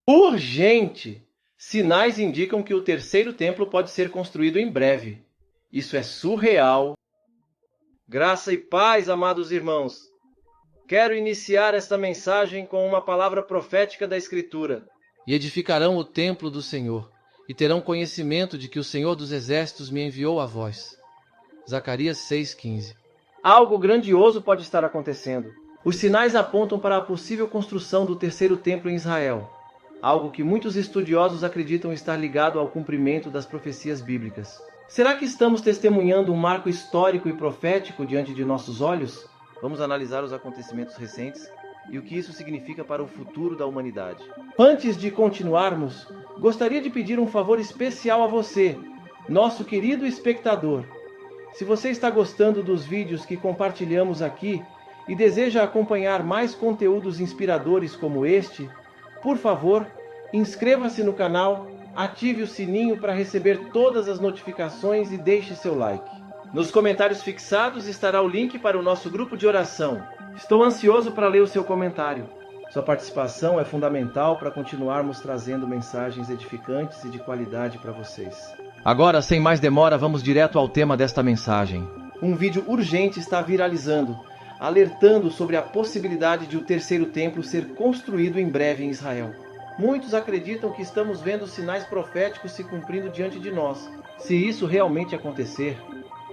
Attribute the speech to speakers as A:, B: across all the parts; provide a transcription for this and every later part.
A: Urgente! Sinais indicam que o terceiro templo pode ser construído em breve. Isso é surreal. Graça e paz, amados irmãos. Quero iniciar esta mensagem com uma palavra profética da Escritura. E edificarão o templo do Senhor, e terão conhecimento de que o Senhor dos Exércitos me enviou a vós. Zacarias 6,15. Algo grandioso pode estar acontecendo. Os sinais apontam para a possível construção do terceiro templo em Israel, algo que muitos estudiosos acreditam estar ligado ao cumprimento das profecias bíblicas. Será que estamos testemunhando um marco histórico e profético diante de nossos olhos? Vamos analisar os acontecimentos recentes e o que isso significa para o futuro da humanidade. Antes de continuarmos, gostaria de pedir um favor especial a você, nosso querido espectador. Se você está gostando dos vídeos que compartilhamos aqui e deseja acompanhar mais conteúdos inspiradores como este, por favor, inscreva-se no canal, ative o sininho para receber todas as notificações e deixe seu like. Nos comentários fixados estará o link para o nosso grupo de oração. Estou ansioso para ler o seu comentário. Sua participação é fundamental para continuarmos trazendo mensagens edificantes e de qualidade para vocês. Agora, sem mais demora, vamos direto ao tema desta mensagem. Um vídeo urgente está viralizando, alertando sobre a possibilidade de o terceiro templo ser construído em breve em Israel. Muitos acreditam que estamos vendo sinais proféticos se cumprindo diante de nós. Se isso realmente acontecer,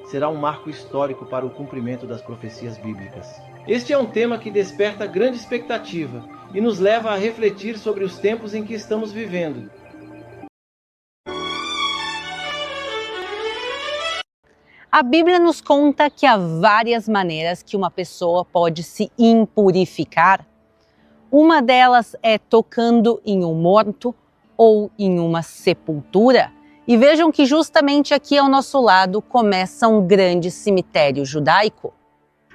A: será um marco histórico para o cumprimento das profecias bíblicas. Este é um tema que desperta grande expectativa e nos leva a refletir sobre os tempos em que estamos vivendo.
B: A Bíblia nos conta que há várias maneiras que uma pessoa pode se impurificar. Uma delas é tocando em um morto ou em uma sepultura. E vejam que justamente aqui ao nosso lado começa um grande cemitério judaico.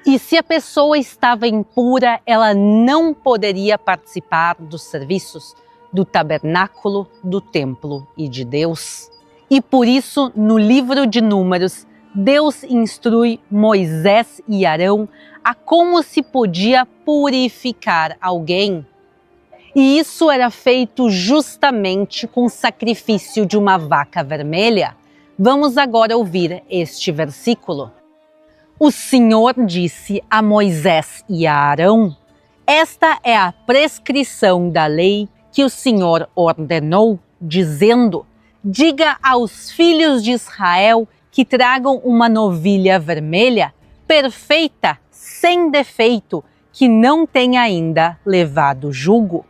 B: E se a pessoa estava impura, ela não poderia participar dos serviços do tabernáculo, do templo e de Deus. E por isso, no livro de Números, Deus instrui Moisés e Arão a como se podia purificar alguém. E isso era feito justamente com o sacrifício de uma vaca vermelha. Vamos agora ouvir este versículo. O Senhor disse a Moisés e a Arão: esta é a prescrição da lei que o Senhor ordenou, dizendo: diga aos filhos de Israel que tragam uma novilha vermelha, perfeita, sem defeito, que não tenha ainda levado jugo.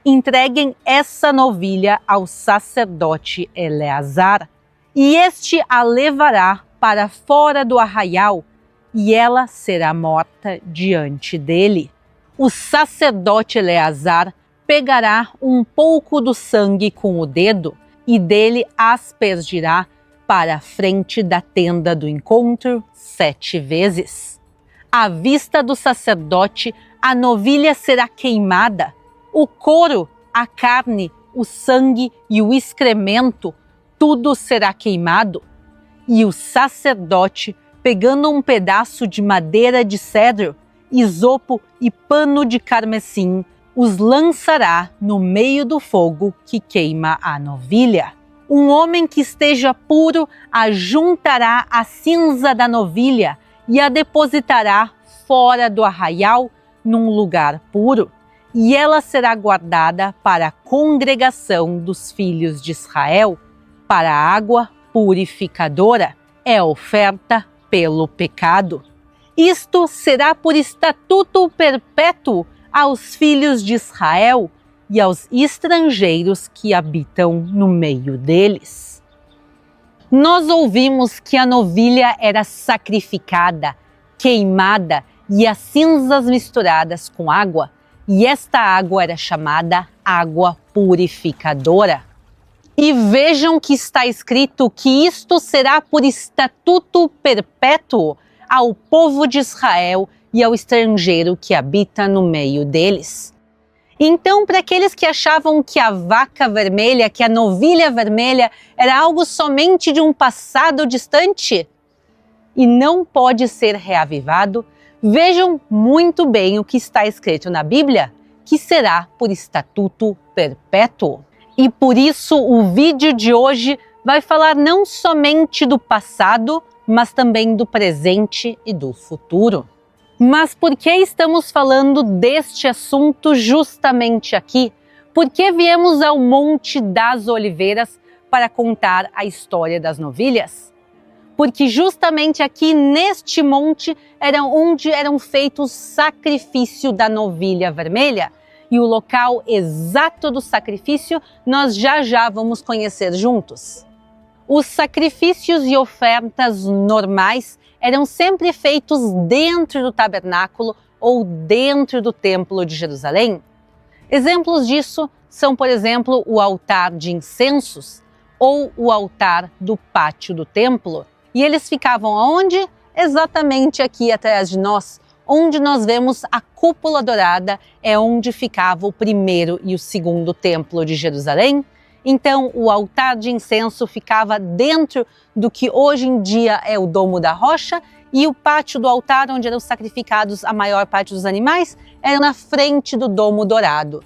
B: Entreguem essa novilha ao sacerdote Eleazar, e este a levará para fora do arraial, e ela será morta diante dele. O sacerdote Eleazar pegará um pouco do sangue com o dedo, e dele aspergirá para a frente da tenda do encontro 7 vezes. À vista do sacerdote, a novilha será queimada. O couro, a carne, o sangue e o excremento, tudo será queimado. E o sacerdote, pegando um pedaço de madeira de cedro, isopo e pano de carmesim, os lançará no meio do fogo que queima a novilha. Um homem que esteja puro ajuntará a cinza da novilha e a depositará fora do arraial num lugar puro, e ela será guardada para a congregação dos filhos de Israel, para a água purificadora, é oferta pelo pecado. Isto será por estatuto perpétuo aos filhos de Israel e aos estrangeiros que habitam no meio deles. Nós ouvimos que a novilha era sacrificada, queimada e as cinzas misturadas com água, e esta água era chamada água purificadora. E vejam que está escrito que isto será por estatuto perpétuo ao povo de Israel e ao estrangeiro que habita no meio deles. Então, para aqueles que achavam que a vaca vermelha, que a novilha vermelha era algo somente de um passado distante e não pode ser reavivado, vejam muito bem o que está escrito na Bíblia, que será por estatuto perpétuo. E por isso o vídeo de hoje vai falar não somente do passado, mas também do presente e do futuro. Mas por que estamos falando deste assunto justamente aqui? Por que viemos ao Monte das Oliveiras para contar a história das novilhas? Porque justamente aqui neste monte era onde eram feitos o sacrifício da novilha vermelha. E o local exato do sacrifício nós já vamos conhecer juntos. Os sacrifícios e ofertas normais eram sempre feitos dentro do tabernáculo ou dentro do Templo de Jerusalém. Exemplos disso são, por exemplo, o altar de incensos ou o altar do pátio do templo. E eles ficavam aonde? Exatamente aqui atrás de nós, onde nós vemos a cúpula dourada, é onde ficava o primeiro e o segundo templo de Jerusalém. Então, o altar de incenso ficava dentro do que hoje em dia é o Domo da Rocha, e o pátio do altar, onde eram sacrificados a maior parte dos animais, era na frente do Domo Dourado.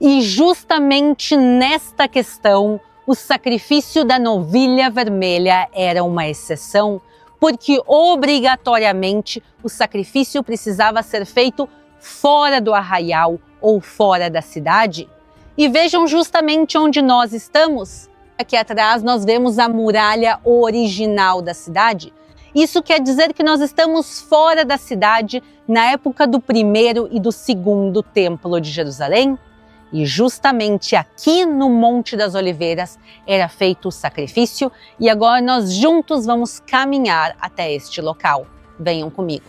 B: E justamente nesta questão, o sacrifício da novilha vermelha era uma exceção, porque obrigatoriamente o sacrifício precisava ser feito fora do arraial ou fora da cidade. E vejam justamente onde nós estamos. Aqui atrás nós vemos a muralha original da cidade. Isso quer dizer que nós estamos fora da cidade na época do primeiro e do segundo templo de Jerusalém. E justamente aqui no Monte das Oliveiras era feito o sacrifício, e agora nós juntos vamos caminhar até este local. Venham comigo.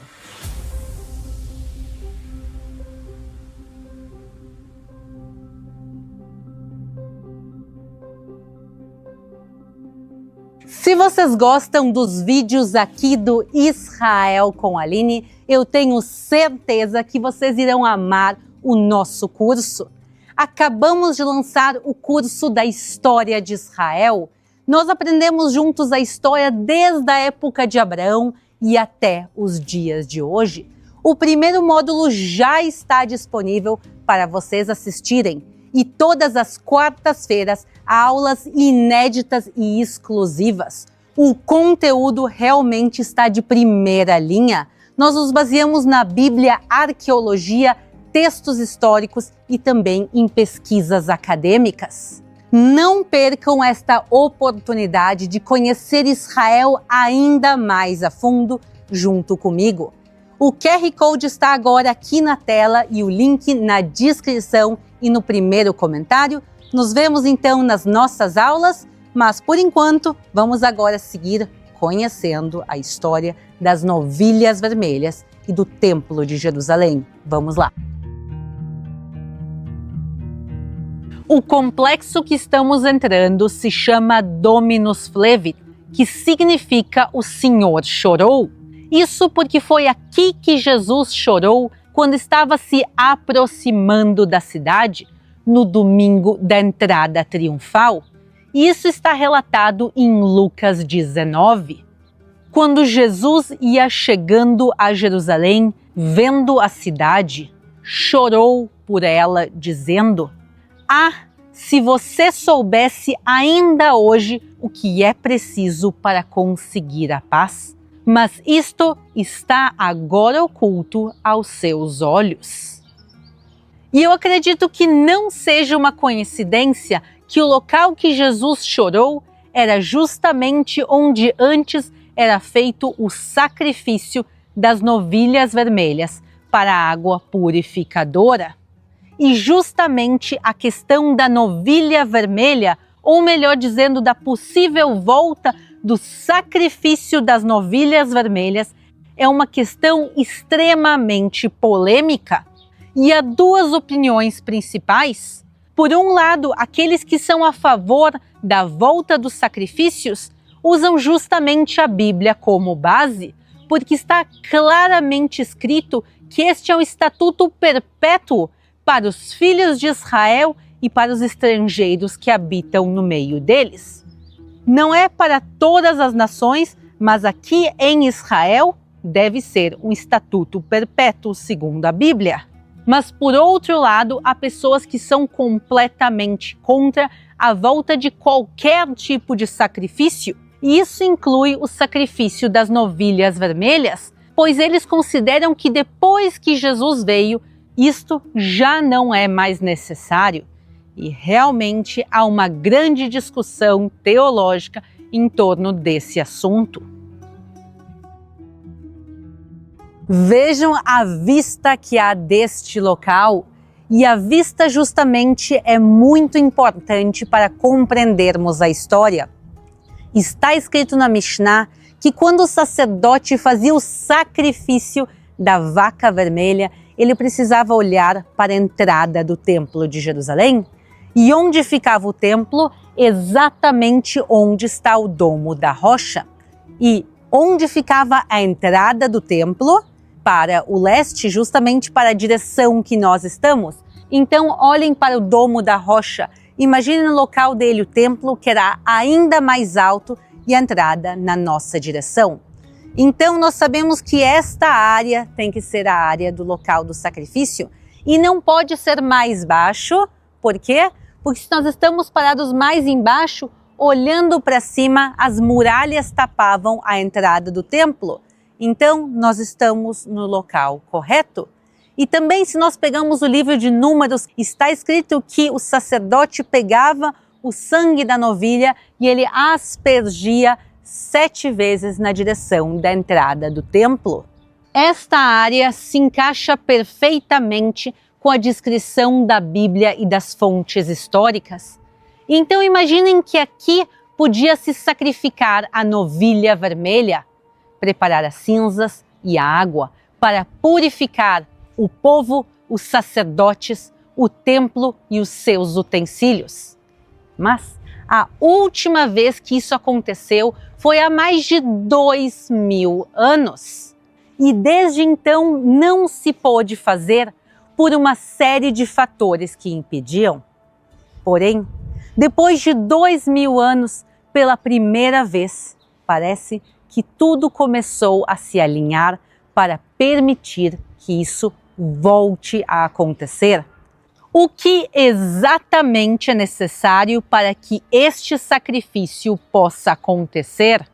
B: Se vocês gostam dos vídeos aqui do Israel com Aline, eu tenho certeza que vocês irão amar o nosso curso. Acabamos de lançar o curso da História de Israel. Nós aprendemos juntos a história desde a época de Abraão e até os dias de hoje. O primeiro módulo já está disponível para vocês assistirem. E todas as quartas-feiras há aulas inéditas e exclusivas. O conteúdo realmente está de primeira linha. Nós nos baseamos na Bíblia, arqueologia, textos históricos e também em pesquisas acadêmicas. Não percam esta oportunidade de conhecer Israel ainda mais a fundo junto comigo. O QR Code está agora aqui na tela e o link na descrição e no primeiro comentário. Nos vemos então nas nossas aulas, mas por enquanto vamos agora seguir conhecendo a história das novilhas vermelhas e do Templo de Jerusalém. Vamos lá! O complexo que estamos entrando se chama Dominus Flevit, que significa o Senhor chorou. Isso porque foi aqui que Jesus chorou quando estava se aproximando da cidade, no domingo da entrada triunfal. Isso está relatado em Lucas 19. Quando Jesus ia chegando a Jerusalém, vendo a cidade, chorou por ela, dizendo: "Ah, se você soubesse ainda hoje o que é preciso para conseguir a paz, mas isto está agora oculto aos seus olhos." E eu acredito que não seja uma coincidência que o local que Jesus chorou era justamente onde antes era feito o sacrifício das novilhas vermelhas para a água purificadora. E justamente a questão da novilha vermelha, ou melhor dizendo, da possível volta do sacrifício das novilhas vermelhas, é uma questão extremamente polêmica. E há duas opiniões principais. Por um lado, aqueles que são a favor da volta dos sacrifícios usam justamente a Bíblia como base, porque está claramente escrito que este é o estatuto perpétuo para os filhos de Israel e para os estrangeiros que habitam no meio deles. Não é para todas as nações, mas aqui em Israel deve ser um estatuto perpétuo segundo a Bíblia. Mas, por outro lado, há pessoas que são completamente contra a volta de qualquer tipo de sacrifício. E isso inclui o sacrifício das novilhas vermelhas, pois eles consideram que depois que Jesus veio, isto já não é mais necessário. E realmente há uma grande discussão teológica em torno desse assunto. Vejam a vista que há deste local, e a vista justamente é muito importante para compreendermos a história. Está escrito na Mishnah que quando o sacerdote fazia o sacrifício da vaca vermelha, ele precisava olhar para a entrada do templo de Jerusalém. E onde ficava o templo? Exatamente onde está o Domo da Rocha. E onde ficava a entrada do templo? Para o leste, justamente para a direção que nós estamos. Então, olhem para o Domo da Rocha. Imagine no local dele o templo, que era ainda mais alto, e a entrada na nossa direção. Então, nós sabemos que esta área tem que ser a área do local do sacrifício e não pode ser mais baixo. Por quê? Porque se nós estamos parados mais embaixo, olhando para cima, as muralhas tapavam a entrada do templo. Então, nós estamos no local correto. E também, se nós pegamos o livro de Números, está escrito que o sacerdote pegava o sangue da novilha e ele aspergia 7 vezes na direção da entrada do templo. Esta área se encaixa perfeitamente com a descrição da Bíblia e das fontes históricas. Então, imaginem que aqui podia se sacrificar a novilha vermelha, preparar as cinzas e a água para purificar o povo, os sacerdotes, o templo e os seus utensílios. Mas a última vez que isso aconteceu foi há mais de 2000 anos. E desde então não se pôde fazer por uma série de fatores que impediam. Porém, depois de 2000 anos, pela primeira vez, parece que tudo começou a se alinhar para permitir que isso volte a acontecer. O que exatamente é necessário para que este sacrifício possa acontecer?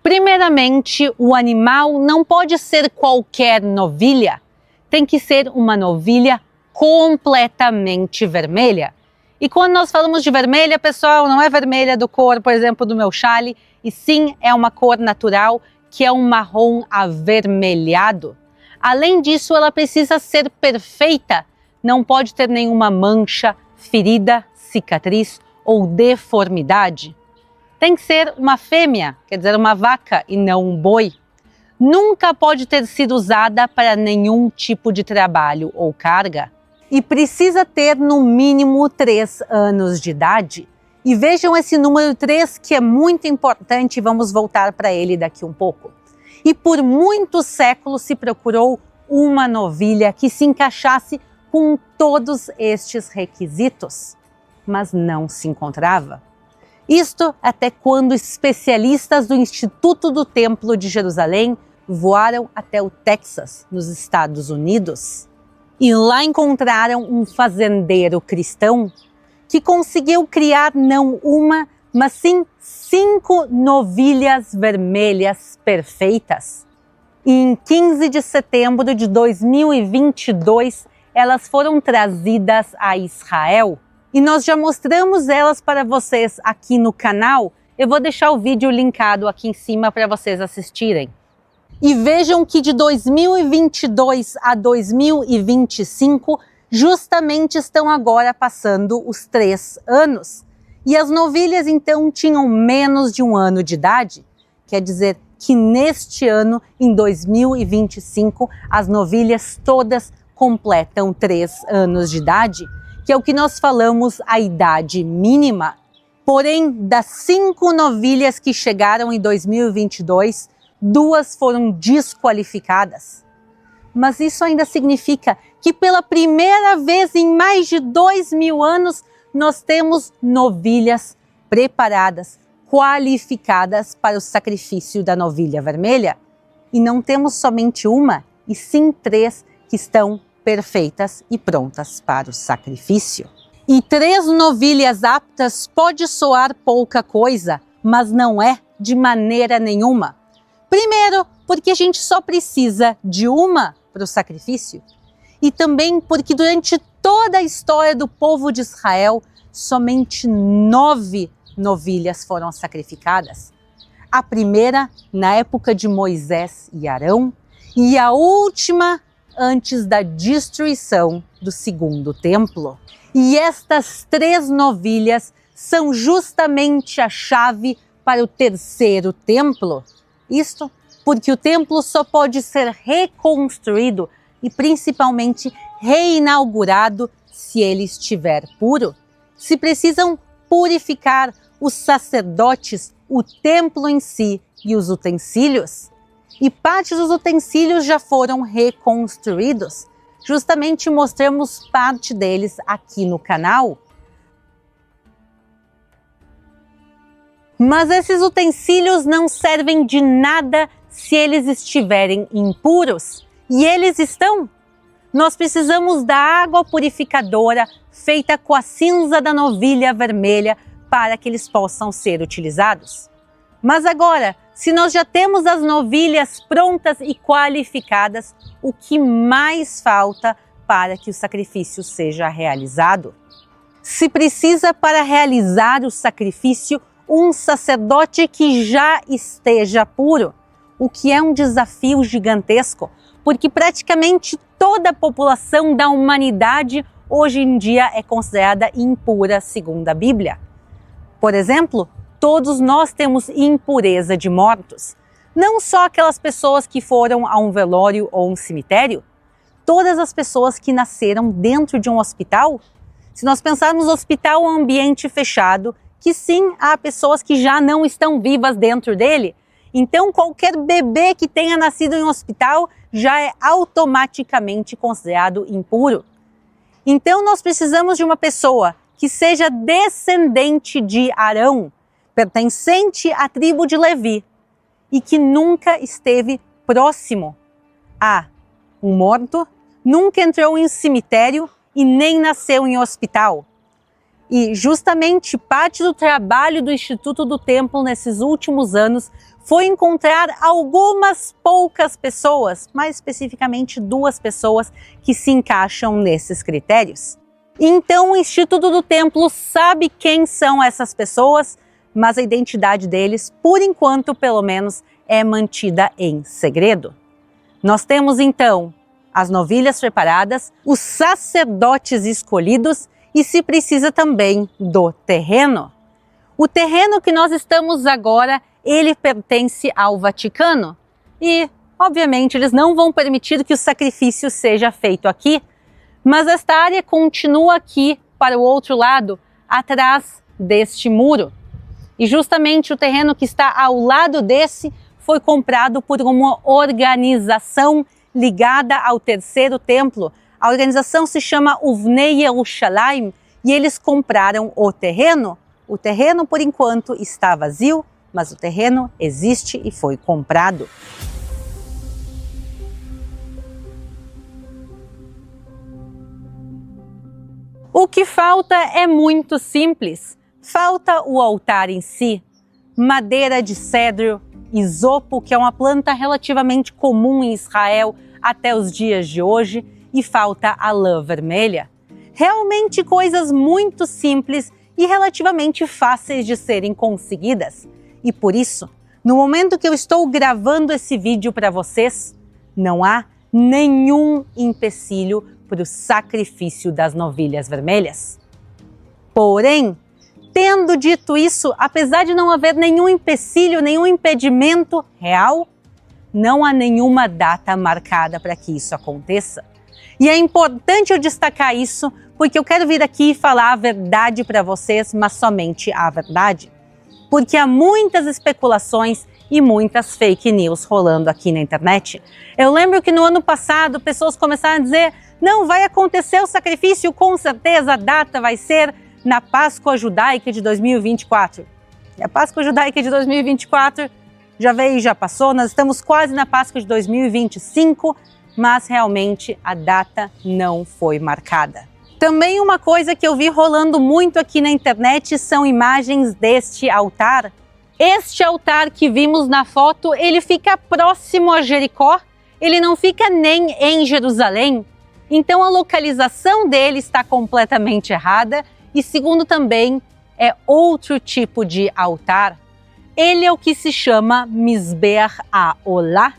B: Primeiramente, o animal não pode ser qualquer novilha, tem que ser uma novilha completamente vermelha. E quando nós falamos de vermelha, pessoal, não é vermelha do cor, por exemplo, do meu chale, e sim é uma cor natural, que é um marrom avermelhado. Além disso, ela precisa ser perfeita, não pode ter nenhuma mancha, ferida, cicatriz ou deformidade. Tem que ser uma fêmea, quer dizer, uma vaca e não um boi. Nunca pode ter sido usada para nenhum tipo de trabalho ou carga. E precisa ter no mínimo 3 anos de idade. E vejam esse número 3 que é muito importante, vamos voltar para ele daqui um pouco. E por muitos séculos se procurou uma novilha que se encaixasse com todos estes requisitos, mas não se encontrava. Isto até quando especialistas do Instituto do Templo de Jerusalém voaram até o Texas, nos Estados Unidos. E lá encontraram um fazendeiro cristão que conseguiu criar não uma, mas sim 5 novilhas vermelhas perfeitas. E em 15 de setembro de 2022, elas foram trazidas a Israel. E nós já mostramos elas para vocês aqui no canal. Eu vou deixar o vídeo linkado aqui em cima para vocês assistirem. E vejam que de 2022 a 2025, justamente estão agora passando os 3 anos. E as novilhas então tinham menos de 1 ano de idade. Quer dizer que neste ano, em 2025, as novilhas todas completam 3 anos de idade, que é o que nós falamos a idade mínima. Porém, das 5 novilhas que chegaram em 2022, 2 foram desqualificadas. Mas isso ainda significa que pela primeira vez em mais de 2000 anos, nós temos novilhas preparadas, qualificadas para o sacrifício da novilha vermelha. E não temos somente uma, e sim 3 que estão perfeitas e prontas para o sacrifício. E 3 novilhas aptas pode soar pouca coisa, mas não é de maneira nenhuma. Primeiro, porque a gente só precisa de uma para o sacrifício. E também porque durante toda a história do povo de Israel, somente 9 novilhas foram sacrificadas. A primeira na época de Moisés e Arão, e a última antes da destruição do segundo templo. E estas 3 novilhas são justamente a chave para o terceiro templo. Isto porque o templo só pode ser reconstruído e principalmente reinaugurado se ele estiver puro. Se precisam purificar os sacerdotes, o templo em si e os utensílios. E parte dos utensílios já foram reconstruídos. Justamente mostramos parte deles aqui no canal. Mas esses utensílios não servem de nada se eles estiverem impuros. E eles estão. Nós precisamos da água purificadora feita com a cinza da novilha vermelha para que eles possam ser utilizados. Mas agora, se nós já temos as novilhas prontas e qualificadas, o que mais falta para que o sacrifício seja realizado? Se precisa para realizar o sacrifício um sacerdote que já esteja puro, o que é um desafio gigantesco, porque praticamente toda a população da humanidade hoje em dia é considerada impura segundo a Bíblia. Por exemplo, todos nós temos impureza de mortos. Não só aquelas pessoas que foram a um velório ou um cemitério, todas as pessoas que nasceram dentro de um hospital. Se nós pensarmos no hospital, um ambiente fechado, que sim, há pessoas que já não estão vivas dentro dele. Então, qualquer bebê que tenha nascido em um hospital já é automaticamente considerado impuro. Então, nós precisamos de uma pessoa que seja descendente de Arão, pertencente à tribo de Levi, e que nunca esteve próximo a um morto, nunca entrou em um cemitério e nem nasceu em um hospital. E justamente parte do trabalho do Instituto do Templo nesses últimos anos foi encontrar algumas poucas pessoas, mais especificamente 2 pessoas que se encaixam nesses critérios. Então o Instituto do Templo sabe quem são essas pessoas, mas a identidade deles, por enquanto pelo menos, é mantida em segredo. Nós temos então as novilhas preparadas, os sacerdotes escolhidos e se precisa também do terreno. O terreno que nós estamos agora, ele pertence ao Vaticano e, obviamente, eles não vão permitir que o sacrifício seja feito aqui, mas esta área continua aqui para o outro lado, atrás deste muro. E justamente o terreno que está ao lado desse foi comprado por uma organização ligada ao terceiro templo. A organização se chama Uvnei Yerushalayim e eles compraram o terreno. O terreno, por enquanto, está vazio, mas o terreno existe e foi comprado. O que falta é muito simples. Falta o altar em si, madeira de cedro, isopo, que é uma planta relativamente comum em Israel até os dias de hoje, e falta a lã vermelha. Realmente coisas muito simples e relativamente fáceis de serem conseguidas. E por isso, no momento que eu estou gravando esse vídeo para vocês, não há nenhum empecilho para o sacrifício das novilhas vermelhas. Porém, tendo dito isso, apesar de não haver nenhum empecilho, nenhum impedimento real, não há nenhuma data marcada para que isso aconteça. E é importante eu destacar isso, porque eu quero vir aqui e falar a verdade para vocês, mas somente a verdade. Porque há muitas especulações e muitas fake news rolando aqui na internet. Eu lembro que no ano passado pessoas começaram a dizer: não, vai acontecer o sacrifício, com certeza a data vai ser na Páscoa Judaica de 2024. E a Páscoa Judaica de 2024 já veio e já passou, nós estamos quase na Páscoa de 2025, mas realmente a data não foi marcada. Também uma coisa que eu vi rolando muito aqui na internet são imagens deste altar. Este altar que vimos na foto, ele fica próximo a Jericó, ele não fica nem em Jerusalém. Então a localização dele está completamente errada e segundo também é outro tipo de altar. Ele é o que se chama Mizbeach HaOlah.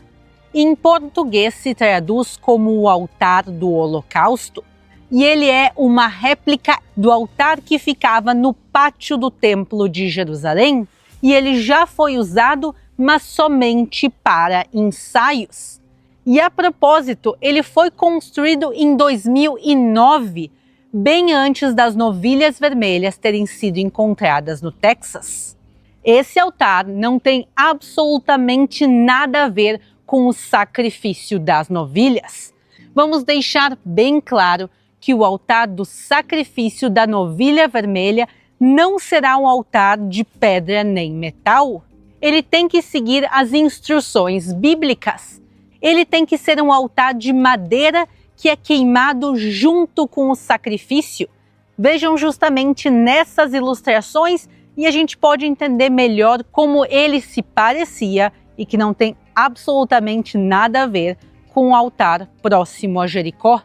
B: Em português se traduz como o altar do holocausto. E ele é uma réplica do altar que ficava no pátio do Templo de Jerusalém. E ele já foi usado, mas somente para ensaios. E a propósito, ele foi construído em 2009, bem antes das novilhas vermelhas terem sido encontradas no Texas. Esse altar não tem absolutamente nada a ver com o sacrifício das novilhas. Vamos deixar bem claro que o altar do sacrifício da novilha vermelha não será um altar de pedra nem metal. Ele tem que seguir as instruções bíblicas. Ele tem que ser um altar de madeira que é queimado junto com o sacrifício. Vejam justamente nessas ilustrações e a gente pode entender melhor como ele se parecia e que não tem absolutamente nada a ver com o altar próximo a Jericó.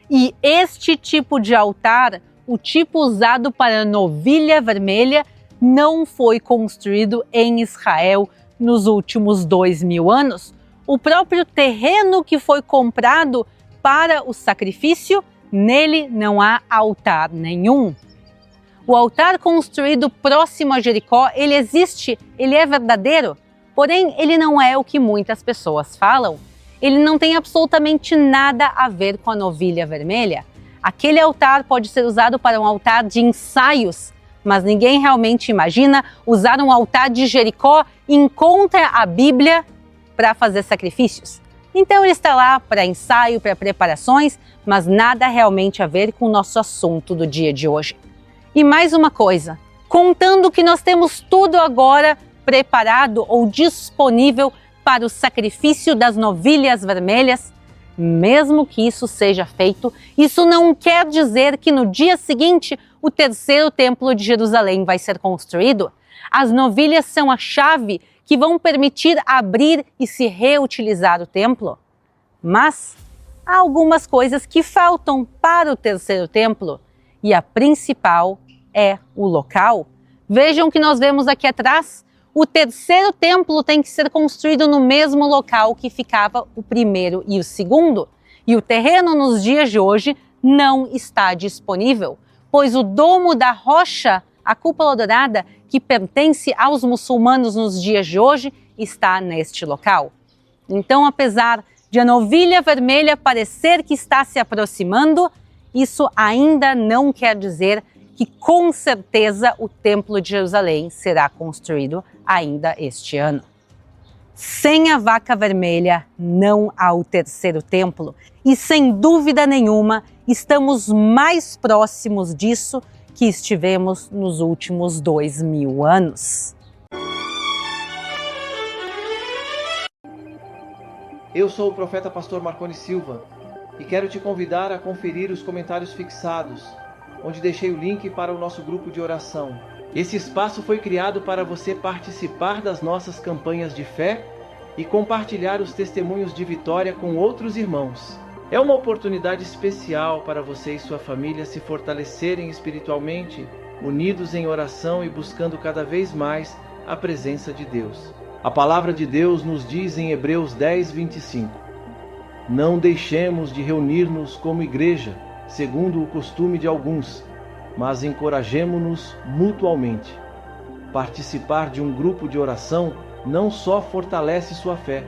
B: E este tipo de altar, o tipo usado para a novilha vermelha, não foi construído em Israel nos últimos 2000 anos. O próprio terreno que foi comprado para o sacrifício, nele não há altar nenhum. O altar construído próximo a Jericó, ele existe, ele é verdadeiro, porém ele não é o que muitas pessoas falam. Ele não tem absolutamente nada a ver com a novilha vermelha. Aquele altar pode ser usado para um altar de ensaios, mas ninguém realmente imagina usar um altar de Jericó e encontra a Bíblia para fazer sacrifícios. Então ele está lá para ensaio, para preparações, mas nada realmente a ver com o nosso assunto do dia de hoje. E mais uma coisa, contando que nós temos tudo agora preparado ou disponível para o sacrifício das novilhas vermelhas, mesmo que isso seja feito, isso não quer dizer que no dia seguinte o terceiro templo de Jerusalém vai ser construído. As novilhas são a chave que vão permitir abrir e se reutilizar o templo. Mas há algumas coisas que faltam para o terceiro templo e a principal é o local. Vejam que nós vemos aqui atrás. O terceiro templo tem que ser construído no mesmo local que ficava o primeiro e o segundo. E o terreno nos dias de hoje não está disponível, pois o domo da rocha, a cúpula dourada, que pertence aos muçulmanos nos dias de hoje, está neste local. Então, apesar de a novilha vermelha parecer que está se aproximando, isso ainda não quer dizer que com certeza o Templo de Jerusalém será construído ainda este ano. Sem a vaca vermelha não há o terceiro templo e sem dúvida nenhuma estamos mais próximos disso que estivemos nos últimos 2000 anos.
A: Eu sou o profeta pastor Marconi Silva e quero te convidar a conferir os comentários fixados, onde deixei o link para o nosso grupo de oração. Esse espaço foi criado para você participar das nossas campanhas de fé e compartilhar os testemunhos de vitória com outros irmãos. É uma oportunidade especial para você e sua família se fortalecerem espiritualmente, unidos em oração e buscando cada vez mais a presença de Deus. A palavra de Deus nos diz em Hebreus 10:25: Não deixemos de reunir-nos como igreja, segundo o costume de alguns, mas encorajemo-nos mutualmente. Participar de um grupo de oração não só fortalece sua fé,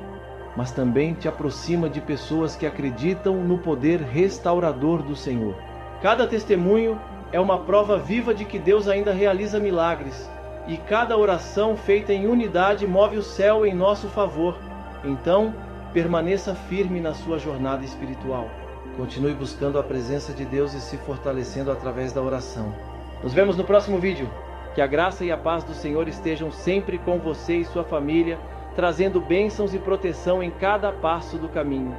A: mas também te aproxima de pessoas que acreditam no poder restaurador do Senhor. Cada testemunho é uma prova viva de que Deus ainda realiza milagres, e cada oração feita em unidade move o céu em nosso favor. Então, permaneça firme na sua jornada espiritual. Continue buscando a presença de Deus e se fortalecendo através da oração. Nos vemos no próximo vídeo. Que a graça e a paz do Senhor estejam sempre com você e sua família, trazendo bênçãos e proteção em cada passo do caminho.